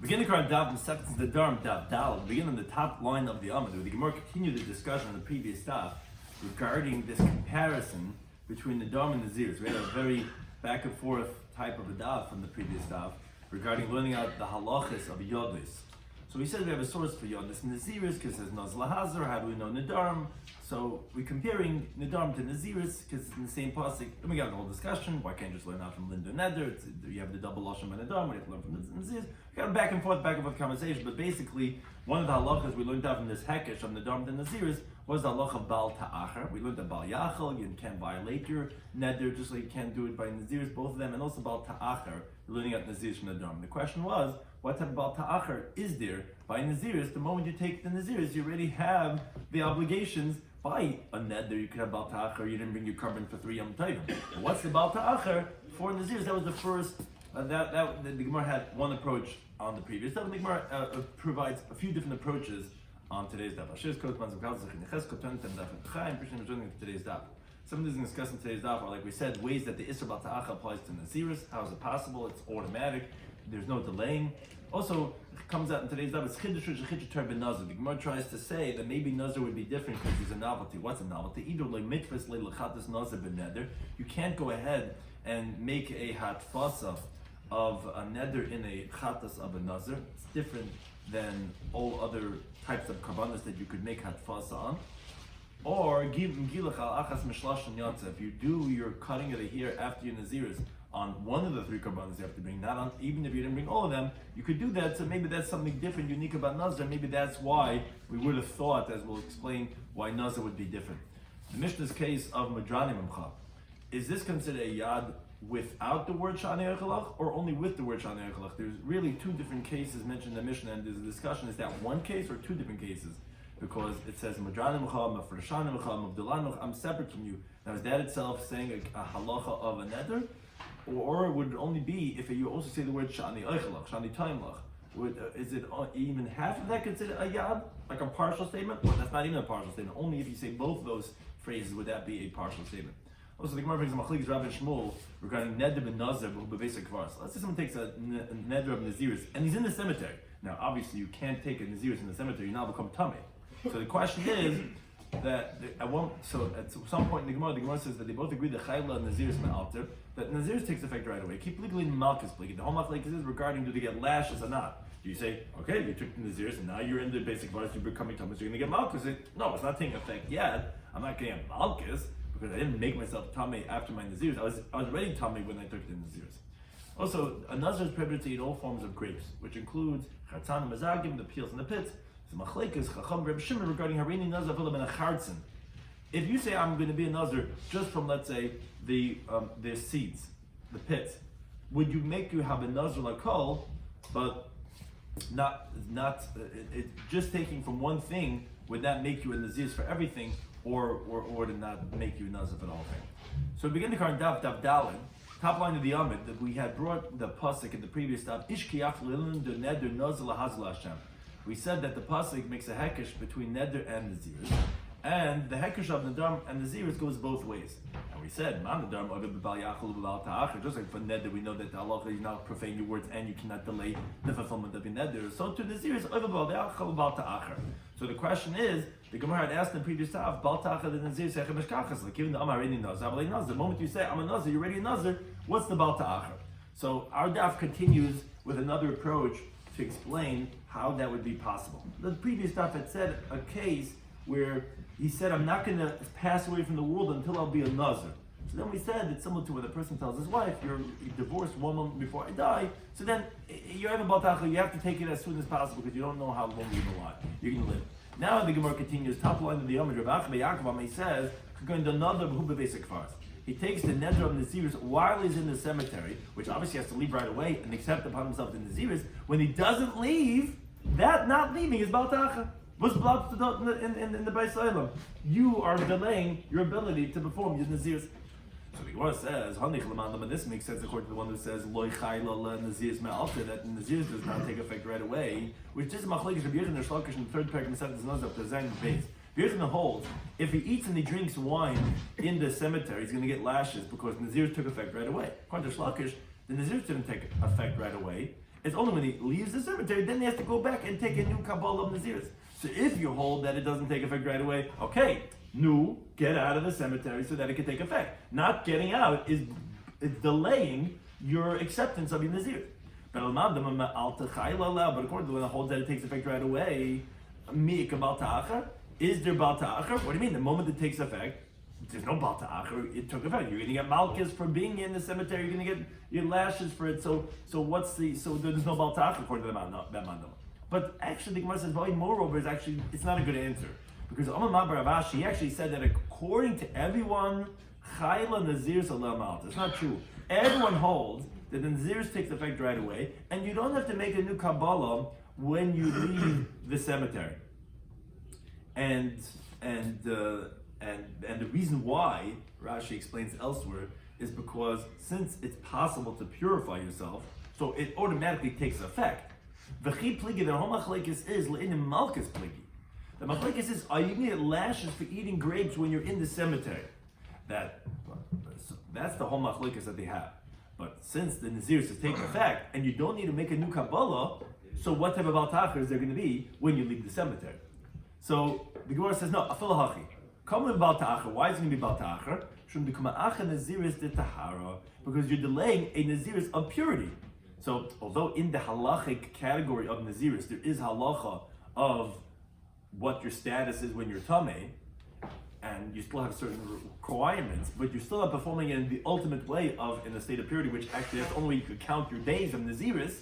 Beginning our Daf Mesechta Nedarim Daf Dal, begin on the top line of the Amud, where the Gemara continued the discussion on the previous Daf regarding this comparison between Nedarim and Naziris. We had a very back and forth type of a Daf from the previous Daf regarding learning out the halachas of Yodis. So we said we have a source for Yodis and Naziris because it says Nazla Hazar. How do we know Nedarim? So we're comparing Nedarim to Naziris because it's in the same pasuk. Then we got the whole discussion. Why can't you just learn out from Linda and Neder? You have the double lashon and Nedarim. We have to learn from Naziris. We got a back and forth conversation. But basically, one of the halachas we learned out from this hekesh of Nedarim to Naziris was the halacha of Bal Ta'achar. We learned that Bal Yachal, you can't violate your Neder just like you can't do it by Naziris, both of them, and also Bal Ta'achar, learning out Naziris from Nedarim. The question was, what type of Bal Ta'achar is there by Naziris? The moment you take the Naziris, you already have the obligations by a Neder. You could have Bal Ta'achar, you didn't bring your carbon for 3 Yom Tovim. What's the Bal Ta'achar for Naziris? That was the first, the Gemara had one approach on the previous. The Gemara provides a few different approaches on today's Daf. Today's Daf. Some of these discussed in today's Daf are, like we said, ways that the Isra Bal Ta'achar applies to Naziris. How is it possible? It's automatic. There's no delaying. Also, it comes out in today's Daf, it's Chiddush ben Nazir. The Gemara tries to say that maybe Nazir would be different because he's a novelty. What's a novelty? Either like mitzvahs le'lechatas Nazir ben Neder. You can't go ahead and make a hatfasa of a Neder in a chatas of a Nazir. It's different than all other types of karbanos that you could make hatfasa on. Or if you do your cutting of the hair after your Naziris on one of the 3 karbanos you have to bring, not on, even if you didn't bring all of them, you could do that. So maybe that's something different, unique about Nazir. Maybe that's why we would have thought, as we'll explain, why Nazir would be different. The Mishnah's case of Madranim Imcha, is this considered a yad without the word Shani Echalach or only with the word Shani Echalach? There's really 2 different cases mentioned in the Mishnah, and there's a discussion, is that one case or 2 different cases? Because it says Madranim Imcha, Mafrashanim Imcha, Mavdalan I'm separate from you. Now is that itself saying a halacha of a neder? Or would it only be if you also say the word Shani Eichelach, Shani Taimlach? Is it even half of that considered a yad, like a partial statement? Well, that's not even a partial statement. Only if you say both of those phrases would that be a partial statement. Also, the Gemara brings a machlokes Rabbi Shmuel regarding Neder ben Nazir b'basic kvaras. Let's say someone takes a Neder of Naziris and he's in the cemetery. Now, obviously, you can't take a Naziris in the cemetery; you now become tummy. So the question is that at some point in the Gemara says that they both agree that Chayla and Naziris me'alter, that Naziris takes effect right away. Keep legally in Malchus plea. The whole machlokes is regarding do they get lashes or not. Do you say, okay, you took the Naziris and now you're in the basic kvaras, you're becoming tummy, so you're going to get Malchus? No, it's not taking effect yet. I'm not getting Malchus because I didn't make myself tummy after my Naziris. I was already tummy when I took the Naziris. Also, a Nazir is prohibited to eat all forms of grapes, which includes chatzan and mazagim, the peels and the pits. So machlekes chacham Rabbi Shimon regarding harini nazir v'lo ben a chartzin. If you say I'm going to be a Nazir just from, let's say, the seeds, the pits, would you have a Nazir lakol, but not just taking from one thing? Would that make you a Nazir for everything, or to not make you a Nazir for the whole thing? So we begin to call Daf Dalin. Top line of the Amid that we had brought the pasuk in the previous Daf. Ishkiyach lilin de neder nazir lahazal Hashem. We said that the pasuk makes a hekesh between neder and Naziris, and the hekesh of Nedarim and Naziris goes both ways. And we said, just like for neder, we know that the halacha is not profane your words and you cannot delay the fulfillment of your neder. So to Naziris, so the question is, the Gemara had asked in the previous Daf, like even the moment you say I'm a Nazir, you're already a Nazir. What's the Bal Ta'achar? So our Daf continues with another approach to explain how that would be possible. The previous Daf had said a case where he said, I'm not going to pass away from the world until I'll be a Nazir. So then we said it's similar to when a person tells his wife, you're a divorced woman before I die. So then you have a Bal Ta'achar, you have to take it as soon as possible because you don't know how long you're going to live. Now the Gemara continues, top line of the Yomid, Rabbi Yaakov says, going to another basic kvaras. He takes the Neder of Naziris while he's in the cemetery, which obviously has to leave right away and accept upon himself the Naziris. When he doesn't leave, that not leaving is Bal Ta'achar. What's blocked in the Beis Olam? You are delaying your ability to perform your Naziris. So the Gemara says, this makes sense according to the one who says, Loi Chayla Naziris Me'alter, that Naziris does not take effect right away, which is machlokes Rabbi Yochanan Shlokish in the 3rd parak in Masechta Nazir to Zayin base. Rabbi Yochanan holds, if he eats and he drinks wine in the cemetery, he's going to get lashes because Naziris took effect right away. According to Shlokish, the Naziris didn't take effect right away, It's only when he leaves the cemetery, then he has to go back and take a new Kabbalah of Naziris. So if you hold that it doesn't take effect right away, okay, get out of the cemetery so that it can take effect. Not getting out is delaying your acceptance of your Nazir. But according to the one that holds that it takes effect right away, is there Baal Ta'achar? What do you mean? The moment it takes effect, there's no Baal Ta'achar, it took effect. You're going to get Malchus for being in the cemetery, you're going to get your lashes for it, so there's no Baal Ta'achar according to that mandama. But actually the Gemara says, moreover, it's not a good answer. Because Omar Baravashi, he actually said that according to everyone, Chayla Nazir Salah Malta. It's not true. Everyone holds that the Nazirs takes effect right away, and you don't have to make a new Kabbalah when you leave the cemetery. And the reason why, Rashi explains elsewhere, is because since it's possible to purify yourself, so it automatically takes effect. The pligi, the whole machlekes is le'inim malchus pligi. The machlekes is, are you going to get lashes for eating grapes when you're in the cemetery? That's the whole machlekes that they have. But since the Naziris is taking effect, and you don't need to make a new Kabbalah, so what type of Baal Ta'achar is there going to be when you leave the cemetery? So the Gemara says, no, afil hachi. Come with Baal Ta'achar. Why is it going to be Baal Ta'achar? Because you're delaying a Naziris of purity. So although in the halachic category of Naziris, there is halacha of what your status is when you're tamei, and you still have certain requirements, but you're still not performing it in the ultimate way of in a state of purity, which actually that's the only way you could count your days of Naziris.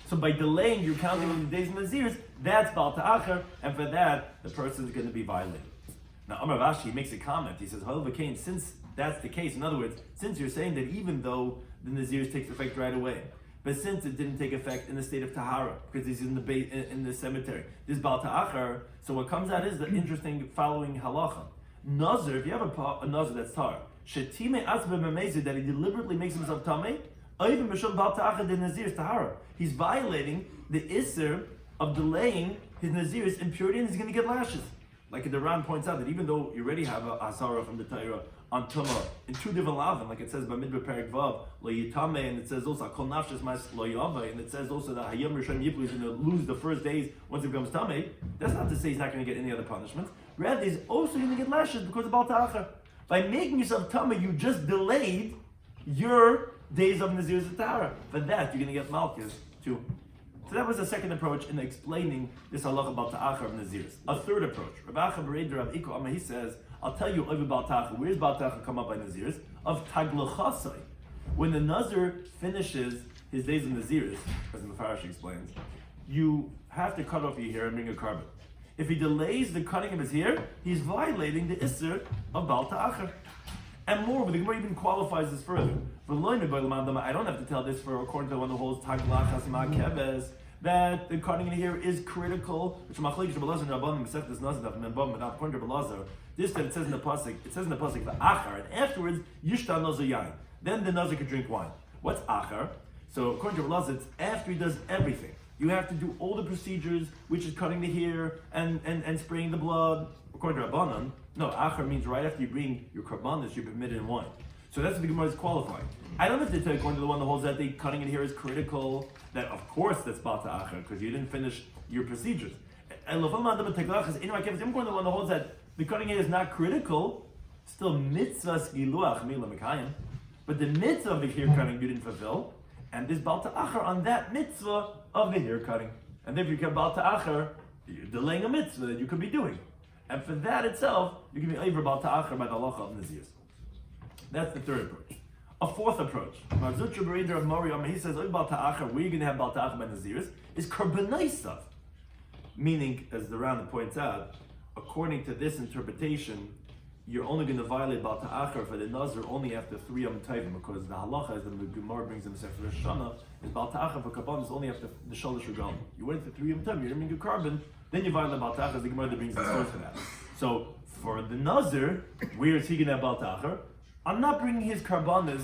So by delaying your counting of the days of Naziris, that's Baal Ta'achar, and for that, the person is going to be violated. Now, Amar Rashi makes a comment. He says, since that's the case, in other words, since you're saying that even though the Naziris takes effect right away, but since it didn't take effect in the state of Tahara, because he's in the cemetery, this Baal Ta'achar, so what comes out is the interesting following halacha. Nazir, if you have a Nazir that's Tar, Shetime Asbe Memezid, that he deliberately makes himself Tameh, even Mishum Baal Ta'achar the Nazir is Tahara. He's violating the Isser of delaying his Nazir's impurity, and he's going to get lashes. Like the Ran points out that even though you already have a Asara from the Torah on Tumah in two different lavin, like it says by Midbar Perik Vav, Lo Yitame, and it says also Kol Nafshas Mas Lo Yava, and it says also that Hayom Rishon Yiplu is going to lose the first days once it becomes Tameh. That's not to say he's not going to get any other punishments. Rather, he's also going to get lashes because of Baal Ta'achar. By making yourself Tameh, you just delayed your days of Nazir's Tahara. For that, you're going to get Malchus too. So that was the second approach in explaining this halacha about Ta'achar of Naziris. A third approach, Rav Acha Bereider Rav Iko Amma, he says, I'll tell you over Baal Ta'achar. Where's Baal Ta'achar come up by Naziris? Of Tagluchasai. When the Nazir finishes his days of Naziris, as the Mefarash explains, you have to cut off your hair and bring a carbon. If he delays the cutting of his hair, he's violating the Isser of Baal Ta'achar. And moreover, the Gemara even qualifies this further. I don't have to tell this for according to the one who holds Taglachas Ma'keves, that the cutting in here is critical. Which according to Rabbi Lazar, this that it says in the pasuk, the achar, and afterwards yishta nazir yain. Then the nazir could drink wine. What's achar? So according to Rabbi Lazar, it's after he does everything. You have to do all the procedures, which is cutting the hair and spraying the blood. According to Rabbanan, no, achar means right after you bring your karbanis, you're permitted in wine. So that's what the Gemara is qualifying. I don't have to tell you, according to the one that holds that the cutting in here is critical, that of course that's Baal Ta'achar, because you didn't finish your procedures. And according to the one that holds that the cutting in here is not critical, still mitzvahs giluach mila mekayim, but the mitzvah of the hair cutting you didn't fulfill, and this Baal Ta'achar on that mitzvah of the hair cutting. And if you get Baal Ta'achar, you're delaying a mitzvah that you could be doing. And for that itself, you can be over Baal Ta'achar by the halacha of Naziris. That's the third approach. A fourth approach, Marzutra Bereider of Moriam, he says, Baal Ta'achar, where you're going to have Baal Ta'achar by Naziris, is karbanaisav. Meaning, as the Rana points out, according to this interpretation, you're only going to violate Baal Ta'achar for the Nazir only after 3 Yom Tovim, because the halacha, as the Gemara brings in the Masechta Rosh Hashanah, is Baal Ta'achar for Kabban is only after the Shalosh Regalim. You wait for 3 Yom Tovim, you didn't bring your carbon, then you violate Baal Ta'achar, as the Gemara brings the source for that. So, for the Nazir, where is he going to have Baal Ta'achar? I'm not bringing his karbanis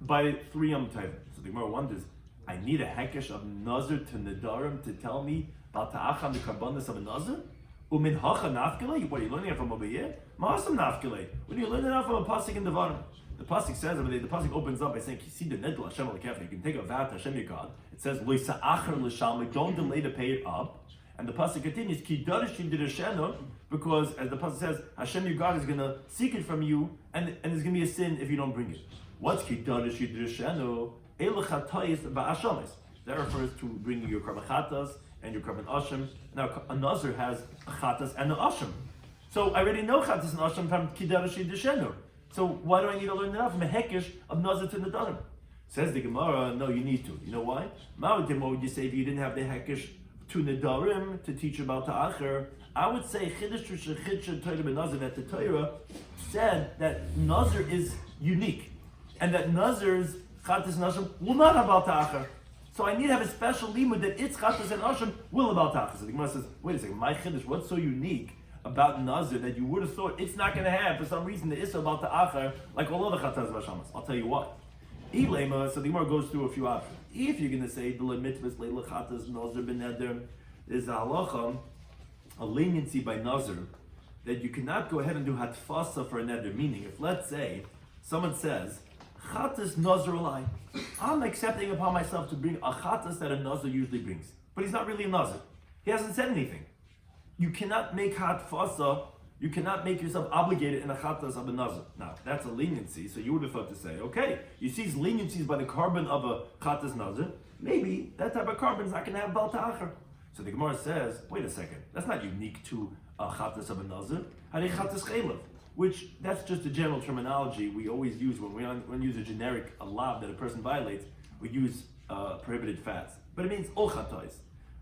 by 3 Yom Tovim. So the Gemara wonders, I need a hekesh of Nazir to Nedarim to tell me about Ta'acham the karbanis of a Nazir? Umin hacha nafkele? What are you learning it from over here? Ma'asam nafkele. What are you learning it from a pasuk in Devarim? The pasuk says, the pasuk opens up by saying, "See the nedel Hashem alekefta." You can take a vow to Hashem your God. It says, "Lo yisa'acher l'shalmi." Don't delay to pay it up. And the pasuk continues, "Ki darishim dirashenu," because as the pasuk says, Hashem your God is going to seek it from you, and there's going to be a sin if you don't bring it. What's ki darishim dirashenu? Elachatayis ba'ashamis. That refers to bringing your korban chatas and your korban asham. Now a nazir has a chatas and an asham. So I already know chatas and asham from ki darishim dirashenu. So why do I need to learn that from a hekesh of nazir to nedarim? Says the Gemara, no, you need to. You know why? What would you say if you didn't have the hekesh to nedarim to teach about ta'acher? I would say that the Torah said that nazir is unique, and that nazir's chatas and asham will not have about ta'acher. So I need to have a special limud that its chatas and asham will about ta'acher. So the Gemara says, wait a second, my chiddush, what's so unique about nazir that you would have thought it's not going to have for some reason the issa about ta'acher like all other chatas and ashamas? I'll tell you what. So the Gemara goes through a few options. If you're going to say the mitzvahs leila chatas nazir ben neder, there's a halacha, a leniency by nazir that you cannot go ahead and do hatfasa for a neder. Meaning, if let's say someone says chatas nazir alai, I'm accepting upon myself to bring a chatas that a nazir usually brings, but he's not really a nazir. He hasn't said anything. You cannot make hatfasa. You cannot make yourself obligated in a chatas of a nazir. Now, that's a leniency, so you would have thought to say, okay, you see leniencies by the carbon of a chatas nazir, maybe that type of carbon is not going to have bal ta'acher. So the Gemara says, wait a second, that's not unique to a chatas of a nazir. Hare chatas chelav, which that's just a general terminology we always use when we use a generic lav that a person violates. We use prohibited fats, but it means all chatas.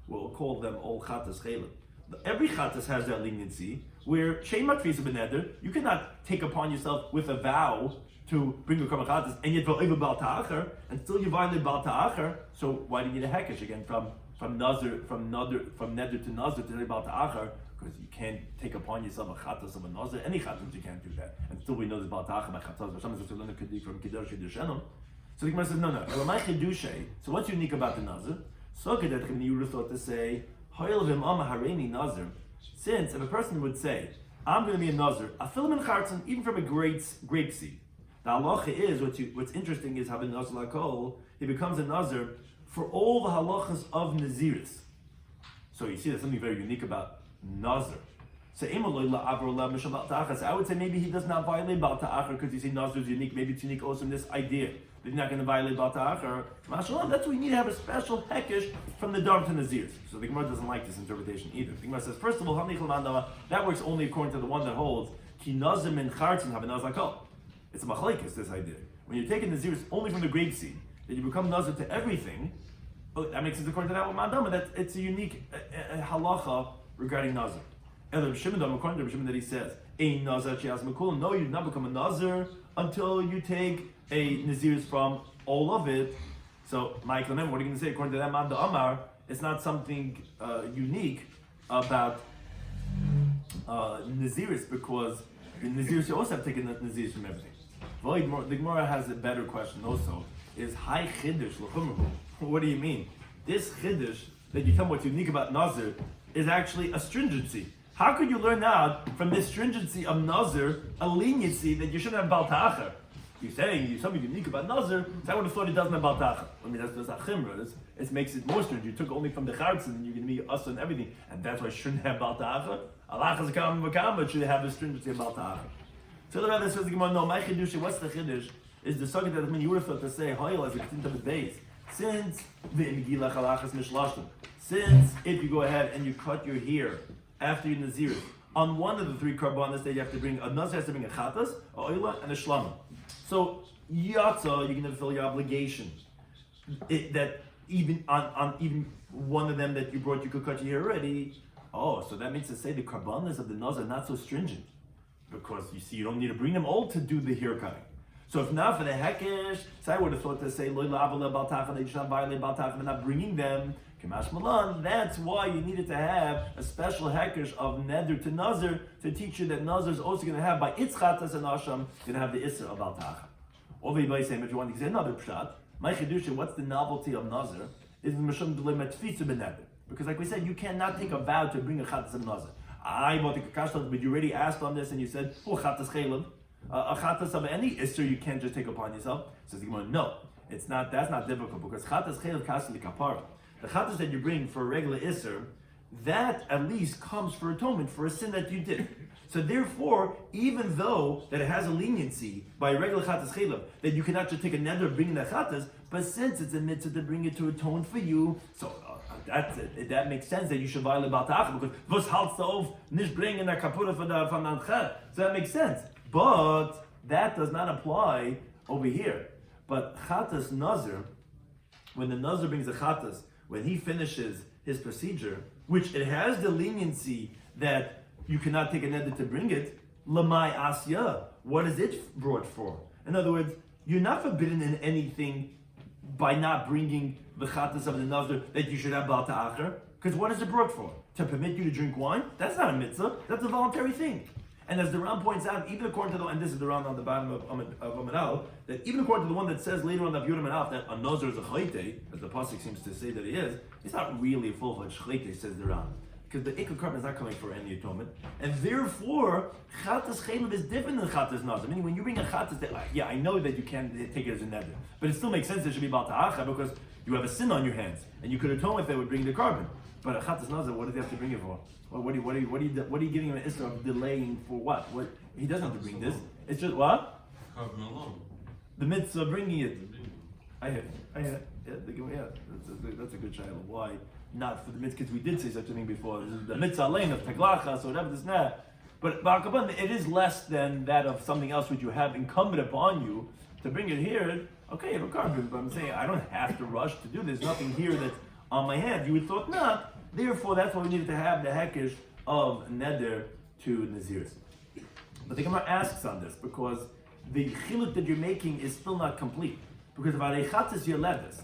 We'll call them all chatas chelav. Every chatas has that leniency where sheimat fisa beneder, you cannot take upon yourself with a vow to bring a korban chatas and yet v'oiva bal ta'acher and still you violate bal ta'acher. So why do you need a hekesh again from neder to nazir to bal ta'acher? Because you can't take upon yourself a chatas of a nazir. Any chatas you can't do that, and still we know there's bal ta'acher by chatas. From kiddush d'shenom. So the Gemara says no. So what's unique about the nazir? So that you would have thought to say. Since if a person would say, I'm going to be a nazir, I fill him in chartzen, even from a grape seed. The halacha is, what's interesting is having nazir lakol, he becomes a nazir for all the halachas of naziris. So you see there's something very unique about nazir. So I would say maybe he does not violate bal ta'acher because you say nazir is unique. Maybe it's unique also in this idea that you're not going to violate bal ta'acher. Mashallah, that's why you need to have a special hekesh from the darm to nazirs. So the Gemara doesn't like this interpretation either. The Gemara says, first of all, that works only according to the one that holds ki nazir min chartzin have a nazir kol. It's a machlekes, this idea. When you take a naziris only from the grape seed, that you become nazir to everything. That makes sense according to that one madama. That it's a unique halacha regarding nazir. And Rabbi Shimon, according to Rabbi Shimon, that he says, "Ein nazir she'as mekul." No, you do not become a nazir until you take a naziris from all of it. So, Michael, what are you going to say? According to that man, the Amar, it's not something unique about naziris because in naziris you also have taken the naziris from everything. The Gemara has a better question also. Is high chiddush l'chumru? What do you mean? This chiddush that you tell me what's unique about nazir is actually a stringency. How could you learn out from this stringency of nazir a leniency that you shouldn't have bal ta'acher? You're saying something unique about nazir, so I would have thought it doesn't have bal ta'acher. I mean, that's a chimra. It makes it more stringent. You took only from the chartzin and you're going to be us and everything, and that's why it shouldn't have bal ta'acher. Allah has come it should have the stringency of bal ta'acher. So the Rebbe says, no, my chiddush, what's the chiddush? Is the subject that when you would have thought to say, hoyel as a k'tin of the base. Since if you go ahead and you cut your hair after your nazir, on one of the three karbanas that you have to bring, a nazir has to bring a chatas, a oila, and a shlama. So yatsa, you're going to fulfill your obligation. That even on even one of them that you brought, you could cut your hair already. Oh, so that means to say the karbanas of the nazir are not so stringent, because you see, you don't need to bring them all to do the hair cutting. So if not for the hekesh, so I would have thought to say loy la'avale bal ta'acher, they should not violate bal ta'acher, and not bringing them. Kamash malan. That's why you needed to have a special hekesh of neder to nazir to teach you that nazir is also going to have by its chatas and asham going to have the isser of bal ta'acher. Over by saying, if you want to say another pshat, my chidusha, what's the novelty of nazir? Is the mishum delay matfitzu beneder, because like we said, you cannot take a vow to bring a chatas and nazir. I want to kakash, but you already asked on this and you said, oh chatas chelav. A chatas of any isser you can't just take upon yourself. Says the Gemara, no, it's not. That's not difficult because chatas chayil kasli kapara. The chatas that you bring for a regular isser, that at least comes for atonement for a sin that you did. So therefore, even though that it has a leniency by a regular chatas chayil, that you cannot just take a neder bringing that chatas, but since it's a mitzvah to bring it to atone for you, so that's it. That makes sense that you should violate Baal Ta'acha because was halts auf nicht bringen der kapura von der Ancha. So that makes sense. But that does not apply over here. But chatas nazir, when the nazir brings a chatas, when he finishes his procedure, which it has the leniency that you cannot take a neder to bring it, lamai asya. What is it brought for? In other words, you're not forbidden in anything by not bringing the chatas of the nazir that you should have Baal Ta'acher. Because what is it brought for? To permit you to drink wine? That's not a mitzvah. That's a voluntary thing. And as the Ram points out, even according to the, and this is the Ram on the bottom of Amid Al, that even according to the one that says later on Daf Yomi that a nazir is a chayte, as the pasuk seems to say that he is, it's not really a full-fledged chayte, says the Ram. Because the ikar carbon is not coming for any atonement, and therefore chatas chaylev is different than chatas nazir. Meaning, when you bring a chatas, yeah, I know that you can't take it as a neder, but it still makes sense. It should be Baal Ta'acha because you have a sin on your hands, and you could atone with it would bring the carbon. But a chatas nazir, what does he have to bring it for? Well, what are you giving him an issue of delaying for what? What he doesn't have to bring this. It's just what? Carbon alone. The mitzvah bringing it. I hear. Yeah, that's a good shiur. Why not for the mitzvah? Because we did say such a thing before. The mitzvah lane of taglachas or whatever this now. But it is less than that of something else which you have incumbent upon you to bring it here. Okay, you have a carbon, but I'm saying I don't have to rush to do this. Nothing here that's on my hand. You would thought not. Therefore, that's why we needed to have the hekesh of neder to naziris. But the Gemara asks on this because the chiluk that you're making is still not complete. Because of arechatas yeledes,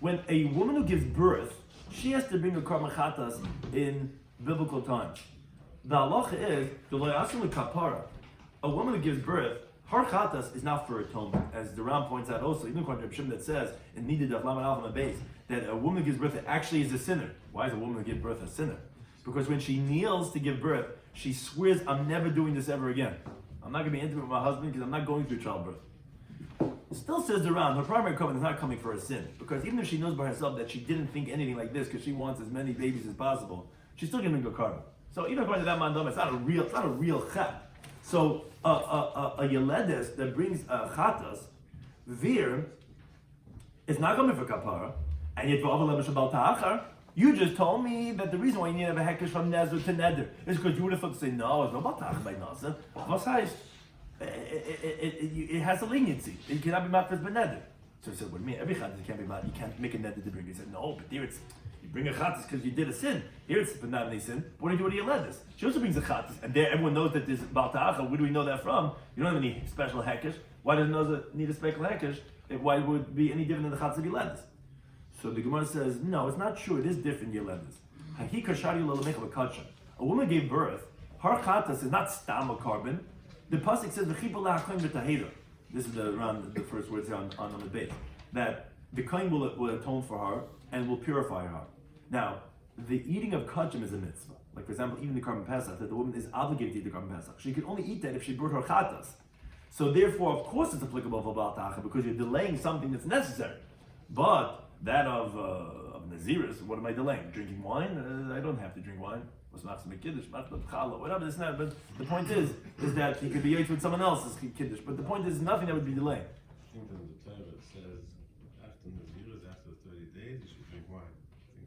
when a woman who gives birth, she has to bring a karma chatas in biblical times. The halacha is the loyasul kapara. A woman who gives birth, her chatas is not for atonement, as the Ram points out also. Even according to Rabbi Shloimy that says in Nidid of Laman Alpha base that a woman who gives birth actually is a sinner. Why is a woman who gives birth a sinner? Because when she kneels to give birth, she swears, "I'm never doing this ever again. I'm not going to be intimate with my husband because I'm not going through childbirth." Still says the Ram, her primary covenant is not coming for a sin, because even if she knows by herself that she didn't think anything like this because she wants as many babies as possible, she's still going to go karma. So even according to that mandam, it's not a real chat. So a yeledes that brings chatas, veer, is not coming for kapara, and yet Baal Ta'achar, you just told me that the reason why you need to have a hekesh from nezer to neder is because you would have thought to say no, it's no Baal Ta'achar by nazer. What's heißt? It has a leniency. It cannot be matras by neder. So he said, what do you mean? Every chatas can't be mat. You can't make a neder to bring. He said, no, but here it's you bring a chatas because you did a sin. Here it's not any sin. What do you do with the yeledes? She also brings a chatas, and there everyone knows that there's Baal Ta'achar. Where do we know that from? You don't have any special hekesh. Why does nazer need a special hekesh? Why would it be any different than the chatas of yeledes? So the Gemara says, no, it's not true. It is different yeledes. A woman gave birth. Her chatas is not stam a carbon. The pasuk says this is around the first words on the base, that the kohen will atone for her and will purify her. Now, the eating of kachim is a mitzvah. Like for example, even the carbon pesach, that the woman is obligated to eat the carbon pesach. She can only eat that if she brought her chatas. So therefore, of course, it's applicable for Baal Ta'achar because you're delaying something that's necessary. But that of naziris, what am I delaying? Drinking wine? I don't have to drink wine. Whatever this now. But the point is that he could be yoked with someone else's kiddush. But the point is nothing that would be delaying. I think that the Torah says after naziris, after 30 days, you should drink wine. I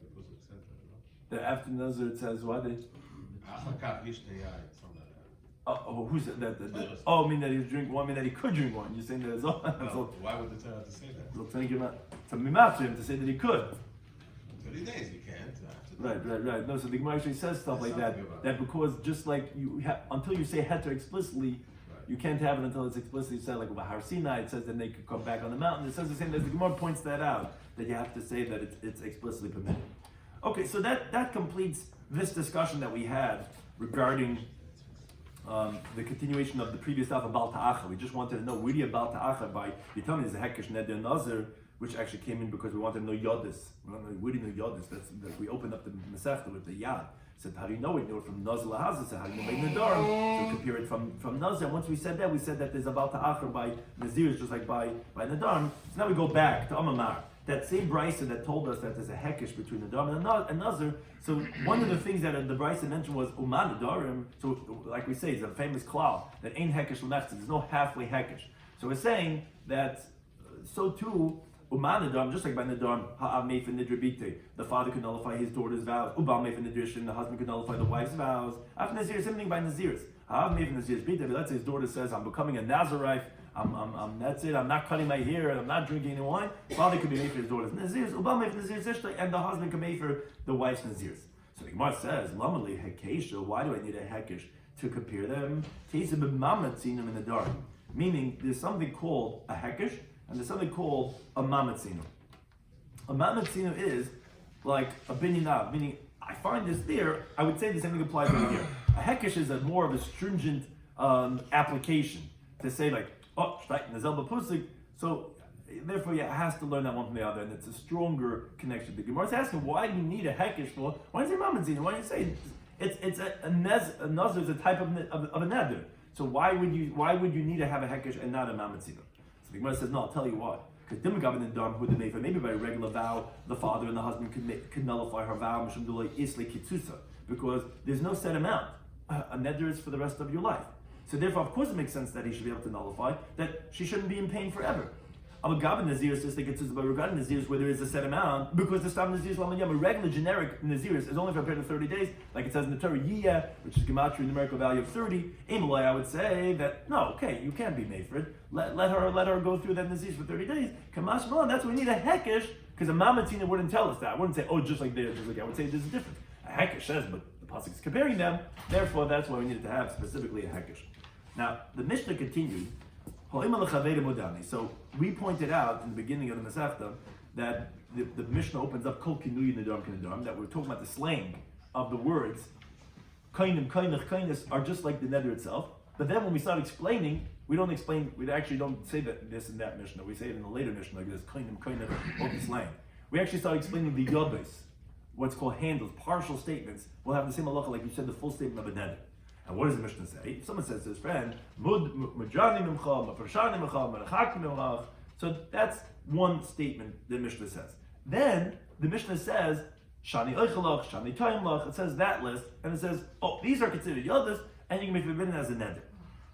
think the pasuk said that, no? The after nazir it says what? Who said that? I mean that he drink wine. I mean that he could drink wine. You're saying that as well. Why would the Torah have to say that? Well, thank you. To me after him to say that he could. 30 days you can't. Right. No, so the Gemara actually says stuff like that. That because just like you until you say heter explicitly, you can't have it until it's explicitly said. Like about Har Sinai, it says then they could come back on the mountain. It says the same. As the Gemara points that out, that you have to say that it's explicitly permitted. Okay, so that completes this discussion that we had regarding the continuation of the previous stuff about Baal Ta'achar. We just wanted to know where do you Baal Ta'achar by you tell me there's a hekesh neder nazir, which actually came in because we wanted to know yodis. Where do you know yodis? That's we opened up the mesechta with the yad. Said, how do you know it? You know it from Nazir Lahazah. Said, how do you know it Nedarim? So compare it from Nazir. Once we said that there's about Ta'achar by Nazirs, just like by Nedarim. So now we go back to Amamar. That same Brisa that told us that there's a hekesh between Nedarim and Nazir. So one of the things that the Brisa mentioned was Uman Nedarim. So like we say, it's a famous klal that ain't hekesh l'mechzi. There's no halfway hekesh. So we're saying that so too. Umanadam, just like by Nedarim, ha'av meif and nidribite, the father could nullify his daughter's vows. Ubal meif and nidrishin, the husband could nullify the wife's vows. After Nazir, same thing by Nazirs. Ha'av meif and Nazir's bite, let's say his daughter says, I'm becoming a Nazirite, that's it, I'm not cutting my hair, and I'm not drinking any wine. Father could be made for his daughter's Nazirs. Ubal meif and Nazir's ishtay, and the husband could be for the wife's Nazirs. So the Gemara says, Lamali hekesha, why do I need a hekesh to compare them? Tesa b'mamat zinum in Nedarim. Meaning, there's something called a hekesh, and there's something called a mamatzino. A mamatzino is like a binyanav, meaning I find this there, I would say the same thing applies over here. A hekesh is more of a stringent application to say like, oh, nazel b'pusik, so therefore it has to learn that one from the other, and it's a stronger connection. The Gemara is asking, why do you need a hekesh for? Why do you say mamatzino? Why do you say it's a nazir is a type of a neder? So why would you need to have a hekesh and not a mamatzino? The Gemara says, no, I'll tell you why. Because maybe by a regular vow, the father and the husband could nullify her vow, because there's no set amount. A neder is for the rest of your life. So therefore, of course, it makes sense that he should be able to nullify, that she shouldn't be in pain forever. Regarding Nazirs where there is a set amount, because the Stam Nazirs a regular generic Nazirs is only for a period of 30 days, like it says in the Torah, Yiyah, which is Gematria numerical value of 30. Amalai, I would say that no, okay, you can't be made for it. Let her go through that Nazirs for 30 days. Kamash Malan, that's why we need a hekesh, because a mamatina wouldn't tell us that. I wouldn't say, oh, just like this, just like that. I would say there's a difference. A hekesh says, but the pasuk is comparing them. Therefore, that's why we needed to have specifically a hekesh. Now, the Mishnah continued. So we pointed out in the beginning of the Masechta that the Mishnah opens up kol kinuyi nedarim, that we're talking about the slang of the words kainim, kainach, kainis are just like the neder itself. But then when we start explaining, we actually don't say that this and that Mishnah. We say it in the later Mishnah like this kainim, kainach, all the slang. We actually start explaining the yodais, what's called handles, partial statements. We'll have the same halacha like you said, the full statement of a neder. And what does the Mishnah say? If someone says to his friend, so that's one statement the Mishnah says. Then the Mishnah says, Shani Eichelach, Shani Taimlach, it says that list, and it says, oh, these are considered Yodas, and you can be forbidden as a neder.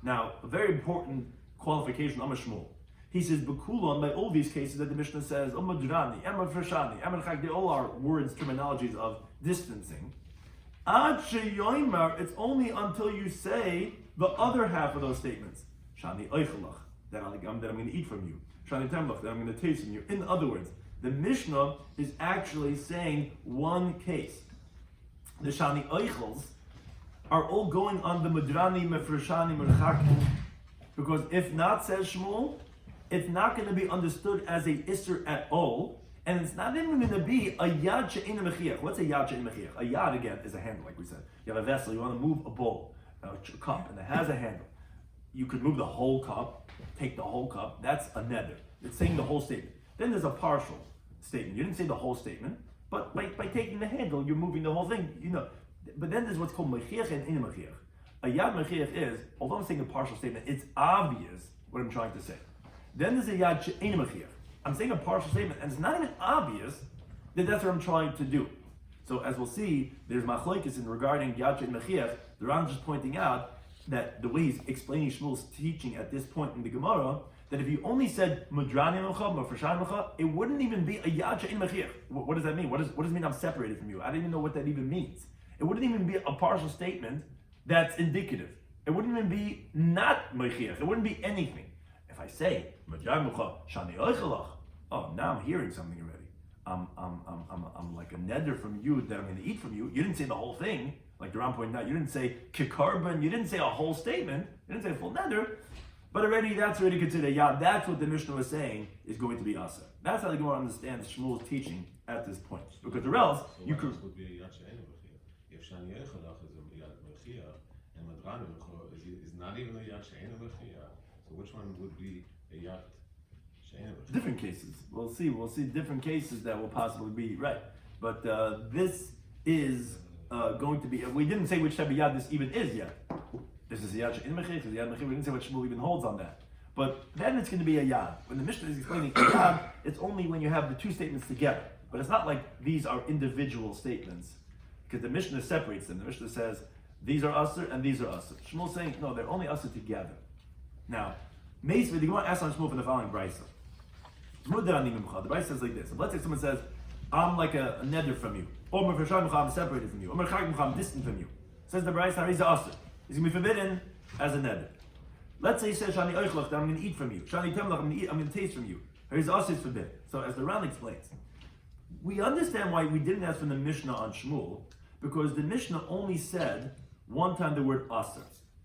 Now, a very important qualification, Shmuel. He says, Bekulon, by all these cases that the Mishnah says, Madrani, Emma Frashani, Emma Chag, they all are words, terminologies of distancing. Ad sheyomer, it's only until you say the other half of those statements. Shani oichelach, that I'm going to eat from you. Shani temlach, that I'm going to taste from you. In other words, the Mishnah is actually saying one case. The shani oichels are all going on the mudrani mefreshani merchakim, because if not, says Shmuel, it's not going to be understood as a isser at all. And it's not even going to be a yad she'ena mechiach. What's a yad she'ena mechiach? A yad, again, is a handle, like we said. You have a vessel, you want to move a bowl, a cup, and it has a handle. You could move the whole cup, take the whole cup. That's a neder. It's saying the whole statement. Then there's a partial statement. You didn't say the whole statement, but by taking the handle, you're moving the whole thing. You know. But then there's what's called mechiach and ina mechiach. A yad mechiach is, although I'm saying a partial statement, it's obvious what I'm trying to say. Then there's a yad she'ena mechiach. I'm saying a partial statement, and it's not even obvious that that's what I'm trying to do. So as we'll see, there's machlokes in regarding Yad and Mechiach. The Ram just pointing out that the way he's explaining Shmuel's teaching at this point in the Gemara, that if you only said Mudrani Mecha, Mefreshan Mecha, it wouldn't even be a Yad and Mechiach. What does that mean? What does it mean I'm separated from you? I don't even know what that even means. It wouldn't even be a partial statement that's indicative. It wouldn't even be not Mechiach. It wouldn't be anything. If I say Shani Oichelach, oh, now I'm hearing something already. I'm like a neder from you that I'm going to eat from you. You didn't say the whole thing, like the Ram pointed out. You didn't say kikarban. You didn't say a whole statement. You didn't say a full neder. But that's already considered yad. That's what the Mishnah was saying is going to be asa. That's how the Gemara understands Shmuel's teaching at this point. Because or else you could. Would be a yad she'ena mechiach. If Shani Eichelach is a yad mechiach and Madrani is not even a yad she'ena mechiach. So which one would be a yad? Different cases. We'll see different cases that will possibly be right. But this is going to be. We didn't say which type of yad this even is yet. This is yad she'in mechich. This is yad mechich. We didn't say what Shmuel even holds on that. But then it's going to be a yad. When the Mishnah is explaining a yad, it's only when you have the two statements together. But it's not like these are individual statements, because the Mishnah separates them. The Mishnah says these are usher and these are usher. Shmuel's saying no, they're only usher together. Now, Meisvei, the Gemara asks on Shmuel for the following brisa. The brisa says like this: so let's say someone says, "I'm like a neder from you," or I'm separated from you, or I'm distant from you. Says the brisa, he's a usher. He's going to be forbidden as a neder. Let's say he says, "Shani oichlach," that I'm going to eat from you. "Shani temlach," I'm going to taste from you. He's also forbidden. So as the Ran explains, we understand why we didn't ask from the Mishnah on Shmuel, because the Mishnah only said one time the word aser.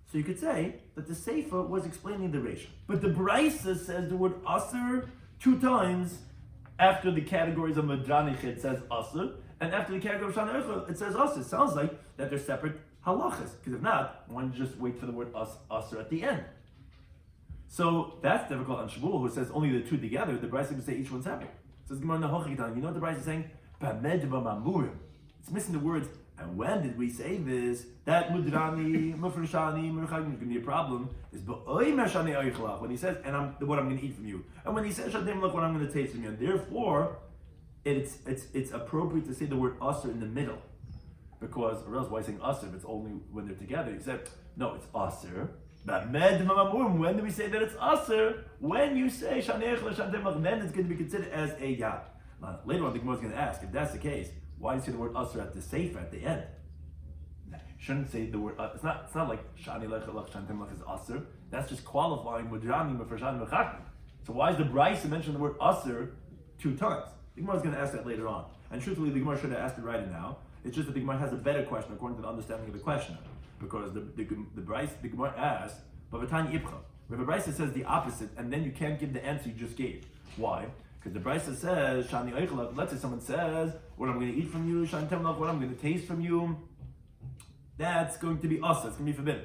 So you could say that the Sefer was explaining the Reisha. But the Brisa says the word aser 2 times after the categories of Madranich it says aser, and after the category of Shana Echel it says aser. It sounds like that they're separate halachas, because if not, why don't you just wait for the word aser at the end? So that's difficult on Shmuel, who says only the 2 together. The Brisa would say each one's separate. Says Gemara Nehochikitan. You know what the Brisa is saying? It's missing the words. And when did we say this? That mudrani, mufreshani, murchagim is going to be a problem. Is when he says, and what I'm going to eat from you, and when he says shadim, look what I'm going to taste from you, and therefore, it's appropriate to say the word aser in the middle, because or else why saying aser if it's only when they're together? He said no, it's aser. But when do we say that it's aser? When you say shanech l'shadim, then it's going to be considered as a yad. Now, later on, the Gemara is going to ask if that's the case. Why do you say the word aser at the sefer at the end? You shouldn't say the word. It's not like shani lechalach shantem lach is aser. That's just qualifying mudrani mefreshani mechakim. So why is the Brisa mention the word aser 2 times? The Gemara is going to ask that later on. And truthfully, the Gemara should have asked it right now. It's just that the Gemara has a better question according to the understanding of the questioner, because the Gemara asked, "Bavatani ibcha." Where the Brisa says the opposite, and then you can't give the answer you just gave. Why? Because the Brisa says, Shani Eichelach, let's say someone says, what I'm going to eat from you, Shani Temlach, what I'm going to taste from you, that's going to be us, it's going to be forbidden.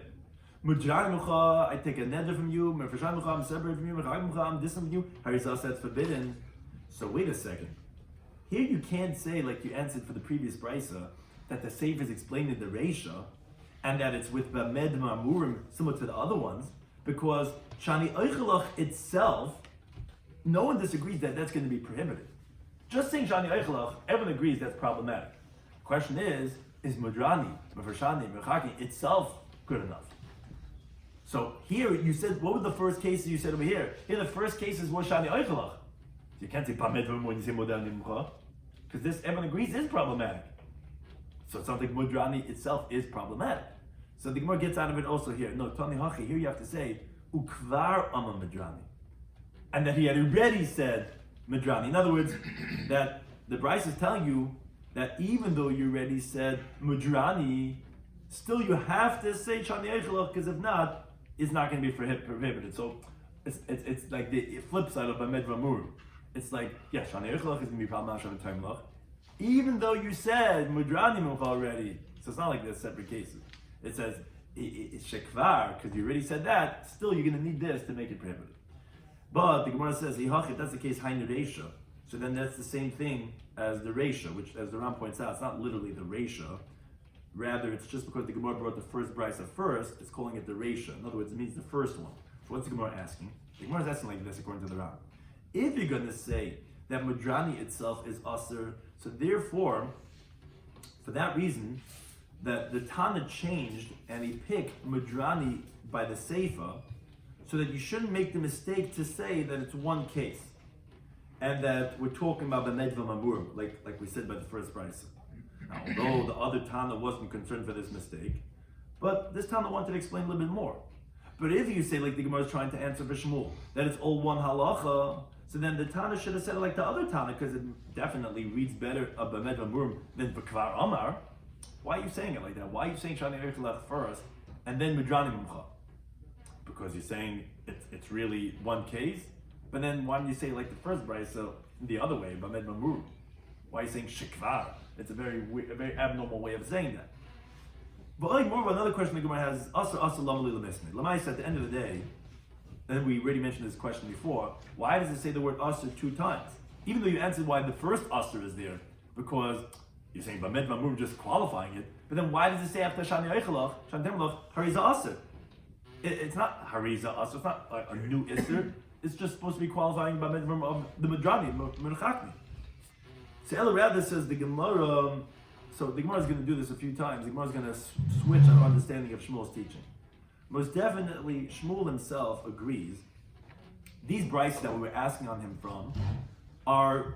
Mujran Mucha, I take a neder from you, Merfashan Mucha, I'm separated from you, Merchag Mucha, I'm distant from you, Harisas, that's forbidden. So wait a second. Here you can't say, like you answered for the previous Brisa, that the Sefer is explained in the Reisha, and that it's with Bamed Ma'amurim, similar to the other ones, because Shani Eichelach itself, no one disagrees that that's going to be prohibited. Just saying Shani Eichelach, everyone agrees that's problematic. The question is Mudrani, Mefarshani, Mechaki itself good enough? So here you said, what were the first cases you said over here? Here the first cases was Shani Eichelach. You can't say Pamedvim when you say Mudrani Mcha, because this, everyone agrees, is problematic. So it sounds like Mudrani itself is problematic. So the Gemara gets out of it also here. No, Tani Hachi, here you have to say Ukvar Ama Mudrani. And that he had already said Medrani. In other words, that the Bryce is telling you that even though you already said Medrani, still you have to say Shani Eichelach, because if not, it's not going to be prohibited. So it's like the flip side of Bamed Vamur. It's like, yeah, Shani Eichelach is going to be problematic on time lach, even though you said Medrani Much already. So it's not like they're separate cases. It says it's Shekvar, because you already said that, still you're going to need this to make it prohibited. But the Gemara says, if that's the case, Hainu Reisha. So then that's the same thing as the Reisha, which, as the Ram points out, it's not literally the Reisha. Rather, it's just because the Gemara brought the first Brisa first, it's calling it the Reisha. In other words, it means the first one. So what's the Gemara asking? The Gemara is asking like this, according to the Ram. If you're going to say that Mudrani itself is Aser, so therefore, for that reason, that the Tana changed and he picked Mudrani by the Seifa, so that you shouldn't make the mistake to say that it's one case, and that we're talking about the Nedva Mamur, like we said by the first Brisa. Now, although the other Tana wasn't concerned for this mistake, but this Tana wanted to explain a little bit more. But if you say, like the Gemara is trying to answer for Shmuel, that it's all one halacha, so then the Tana should have said it like the other Tana, because it definitely reads better of Bamed Mamur than B'Kvar Amar. Why are you saying it like that? Why are you saying Shani Eichelach first, and then Mudrani Mumcha? Because you're saying it's really one case, but then why don't you say like the first Brisa the other way, Bamed Mamur? Why are you saying Shekvar? It's a very abnormal way of saying that. But more another question the Gemara has, Asa Lamali Lamesme. Lamais at the end of the day, and we already mentioned this question before, why does it say the word Asa 2 times? Even though you answered why the first Asa is there, because You're saying Bamed Mamur just qualifying it, but then why does it say after Shani Eichelach, Shani Temlach, Hariza Aser? It's not Hariza Aser, it's not a new Isser, it's just supposed to be qualifying Bamed Mamur of the Madrani, Merchakni. So El Rada says the Gemara, so the Gemara is going to do this a few times, the Gemara is going to switch our understanding of Shmuel's teaching. Most definitely, Shmuel himself agrees, these brises that we were asking on him from are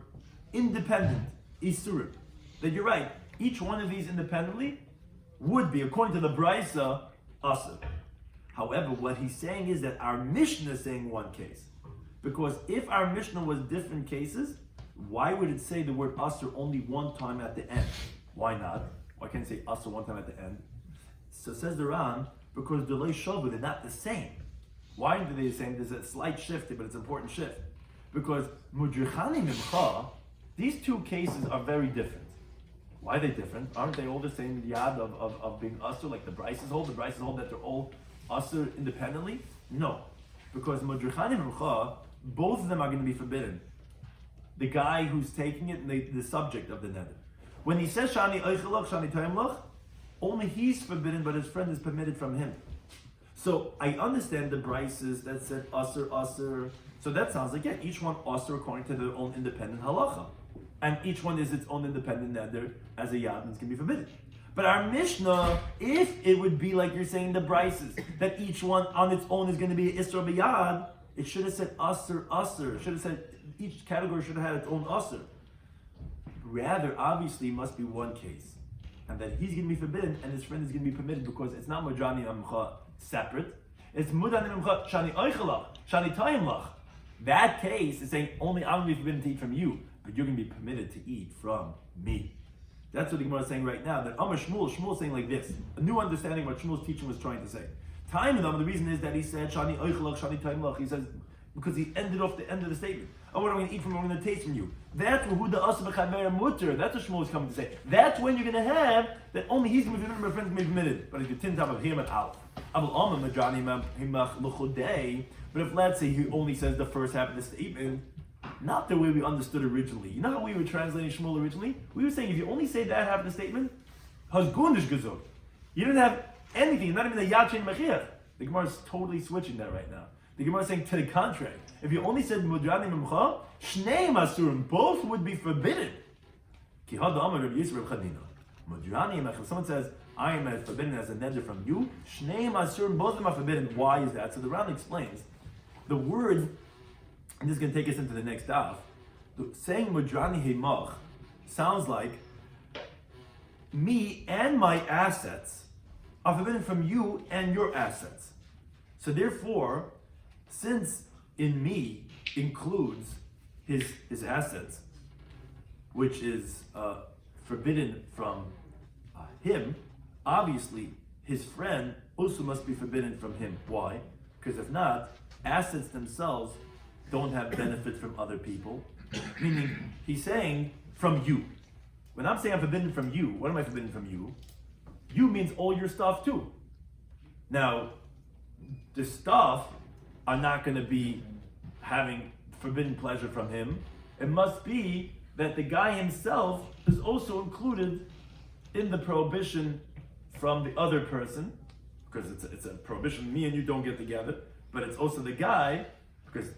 independent Isurim. That you're right, each one of these independently would be, according to the Brisa, Asr. However, what he's saying is that our Mishnah is saying one case. Because if our Mishnah was different cases, why would it say the word Asr only one time at the end? Why not? Why can't it say Asr one time at the end? So says the Ran, because the Lei Shavu, they're not the same. Why are they the same? There's a slight shift here, but it's an important shift. Because Mudrichani Mimcha, these two cases are very different. Why are they different? Aren't they all the same yad of being Asr, like the Brises hold? The Brises hold that they're all Asr independently? No. Because Mudrichani Mimcha, both of them are going to be forbidden. The guy who's taking it and the subject of the neder. When he says Shani Eichelach, Shani Taimlach, only he's forbidden, but his friend is permitted from him. So I understand the brises that said Asr, Asr. So that sounds like, yeah, each one Asr according to their own independent halacha. And each one is its own independent neder as a yad, and it's going to be forbidden. But our Mishnah, if it would be like you're saying the brises, that each one on its own is going to be an Isra b'yad, it should have said Asr, Asr. It should have said each category should have had its own Asr. Rather, obviously, must be one case. And that he's going to be forbidden and his friend is going to be permitted because it's not Mujani Amcha separate. It's Mudani Amcha Shani Eichelach, Shani Taimlach. That case is saying only I'm going to be forbidden to eat from you, but you're going to be permitted to eat from me. That's what the Gemara is saying right now. That Amar Shmuel is saying like this. A new understanding of what Shmuel's teaching was trying to say. Time with the reason is that he said Shani Eichelach, Shani Taimlach. He says, because he ended off the end of the statement. Oh, what am I going to eat from? I'm going to taste from you. That's who the Asa B'Chamer Mutter. That's what Shmuel is coming to say. That's when you're going to have that only he's going to be permitted, my friends may be permitted. But if you tin top of him and out. But if let's say he only says the first half of the statement, not the way we understood originally. You know how we were translating Shmuel originally? We were saying if you only say that half of the statement, Hasgundish Gezug. You didn't have anything, not even the Yachin Mechiach. The Gemara is totally switching that right now. The Gemara is saying to the contrary. If you only said Mudrani Mimcha, Shnei Masurim, both would be forbidden. Ki Hada Amar Rabbi Yisrael Chadina. Mudrani Mimcha, if someone says, I am as forbidden as a neder from you, Shnei Masurim, both of them are forbidden. Why is that? So the Ran explains. The word, and this is going to take us into the next daf, saying Mudrani Himach sounds like me and my assets are forbidden from you and your assets. So therefore, since in me includes his assets, which is forbidden from him, obviously his friend also must be forbidden from him. Why? Because if not, assets themselves don't have benefits from other people. Meaning, he's saying from you. When I'm saying I'm forbidden from you, what am I forbidden from you? You means all your stuff too. Now, the stuff are not going to be having forbidden pleasure from him. It must be that the guy himself is also included in the prohibition from the other person, because it's a prohibition, me and you don't get together, but it's also the guy, because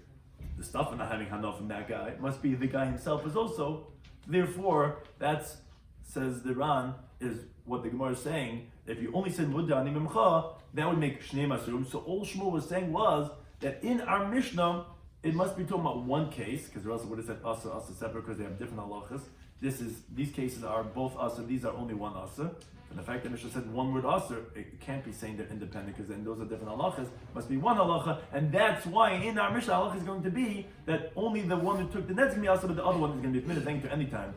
the stuff are not having hana from that guy, it must be the guy himself is also, therefore, that's, says the Ran, is what the Gemara is saying. If you only said Mudani Mimcha, that would make Shnei Masurim. So all Shmuel was saying was that in our Mishnah, it must be talking about one case, because or else it would have said Asa separate, because they have different halachas. These cases are both Asa, these are only one Asa. And the fact that Mishnah said one word Asa, it can't be saying they're independent, because then those are different halachas. Must be one halacha, and that's why in our Mishnah halacha is going to be that only the one who took the net's going to be Asa, but the other one is going to be permitted. Thank you any time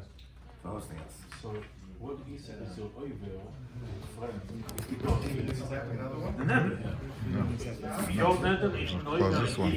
for hosting us. So what he said is your oivel, friend. The Nedarim. Close this one.